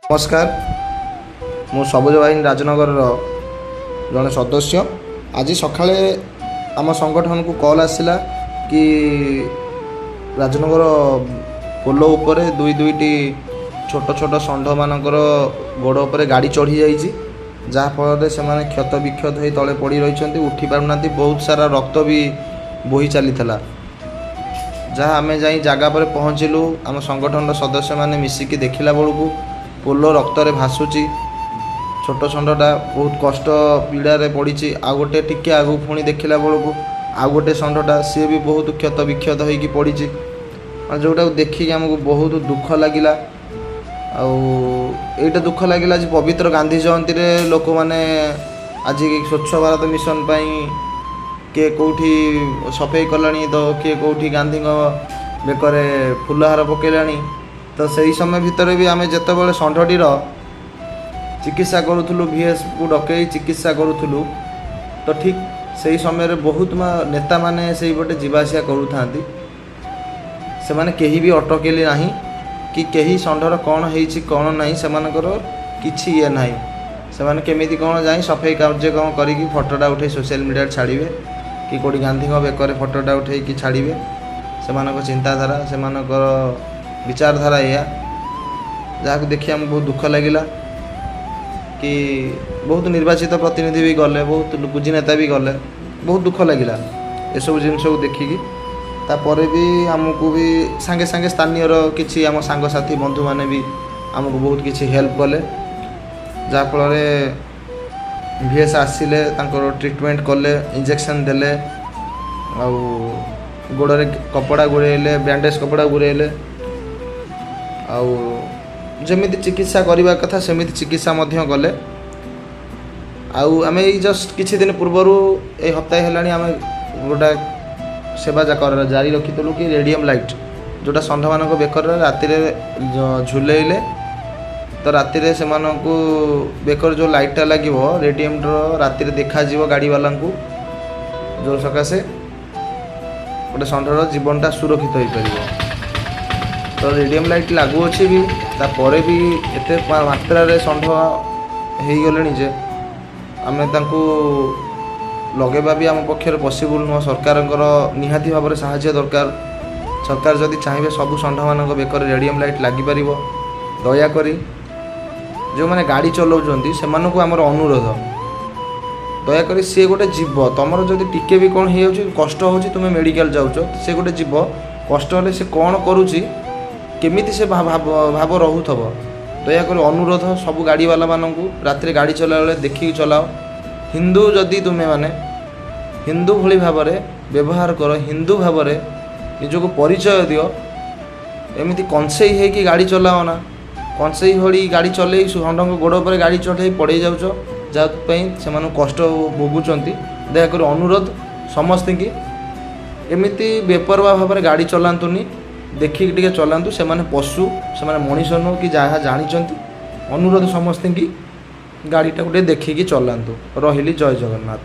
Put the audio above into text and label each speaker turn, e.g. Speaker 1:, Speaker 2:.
Speaker 1: नमस्कार मु सबुज बाहिनी राजनगर जड़े सदस्य आज सका आम संगठन को कॉल आसला कि राजनगर पोल उपर दुईटी छोट छोट षंढ मानकर गोड़ उपर गाड़ी चढ़ी जाइए जहाँफल से क्षत विक्षत हो तले पड़ रही उठी पारना बहुत सारा रक्त भी बोही चली जहाँ आम जा जगह पर पहुँचलु आम संगठन सदस्य मैंने मिसिकी देखला बेलू पोल रक्त भासुची छोट षंढटा बहुत कष्ट पीड़ा पड़ी आउ गोटे टिके आगू पुणी देखला बेलू आउ गोटे षंढटा सी भी बहुत क्षत विक्षत हो पड़ी जोटा देखिक आमको बहुत दुख लगिला आईटा दुख लगिला आज पवित्र गांधी जयंती लोक मैंने आज स्वच्छ भारत मिशन किए कौटी सफाई कलानी तो किए कौटी गांधी बेकर फुलहार पकईलानी तो सही समय भितर भी आम जिते षंढटीर चिकित्सा करूँ VS को डकई चिकित्सा करूँ तो ठीक सही समय बहुत नेता माने से पटे जीवासिया करूँ से माने कहीं भी अटकेली ना कि कहीं षंढर कौन है कौन ना से किसी ये ना से केमी कौन जाए सफाई कार्यक्रम करी फटोटा उठे सोशल मीडिया छाड़े कि कौटी गांधी बेकर फटोटा उठे छाड़े से चिंताधारा से विचारधारा या जहाँ देखिए आमको बहुत दुख लगिला कि बहुत निर्वाचित प्रतिनिधि भी गले बहुत बुझी नेता भी गले बहुत दुख लगिला ये सब जिन को देखिकी तापर भी आमको भी सांगे सांगे स्थानीय किसी आम सांगसाथी बंधु मैंने भी आमको बहुत किसी हेल्प कले जहाँफल VS आसिले ट्रिटमेंट कले इंजेक्शन देले गोड़े कपड़ा गुड़ेले बैंडेज कपड़ा गुड़ेले जमी चिकित्सा करने कथा सेमिति चिकित्सा गले आम जस्ट किछि दिन पूर्वर ए हप्ताह है आम गोटा सेवा जारी रखीलु कि रेडियम लाइट जोटा षंढ मान बेकर राति झुलेले तो राति से बेकर जो लाइटा लगे रेडियम राति देखा गाड़ी वाला को जो सकाशे गोटे षंढर जीवनटा सुरक्षित हो पार तो रेडियम लाइट लागू अच्छी भी तापर भी एत मात्रा षंढ हो गले जे आम लगेबा भी आम पक्षर पॉसिबल नुह सरकार निहाती भाव में साहाय्य दरकार सरकार जदि चाहिए सबू षंढ मान बेकर रेडियम लाइट लगिपर दयाकोरी जो मैंने गाड़ी चलाऊँ से आमर अनुरोध दयाकोरी सी गोटे जीव तुम जदि टिके भी कौन हो कष्ट हो तुम्हें मेडिकल जाऊँ से गोटे जीव कष्ट हेल्ले से कौन करुच्ची केमिति से भाव रोथब दयाकोरी अनुरोध सबू गाड़ी वाला मानू रात गाड़ी चला बेले देखिक चलाओ हिंदू जदि तुम्हें माने हिंदू भली भाव में व्यवहार कर हिंदू भाव में निजक परिचय दियो एमती कंसेई है कि गाड़ी चलाओ ना कंसेई भली गाड़ी चल षंढ गोड़ पर गाड़ी चढ़े पड़े जाऊच जहाँपाई से कष्ट भोगुंट दयाकोरी अनुरोध समस्त की एमती बेपरवा भाव में गाड़ी चलातुनी देखिक टे चलातु से पशु से मनीष नु कि जहाँ जानी अनुरोध समस्त की गाड़ीटा गोटे देखिकी चलातु रही जय जगन्नाथ।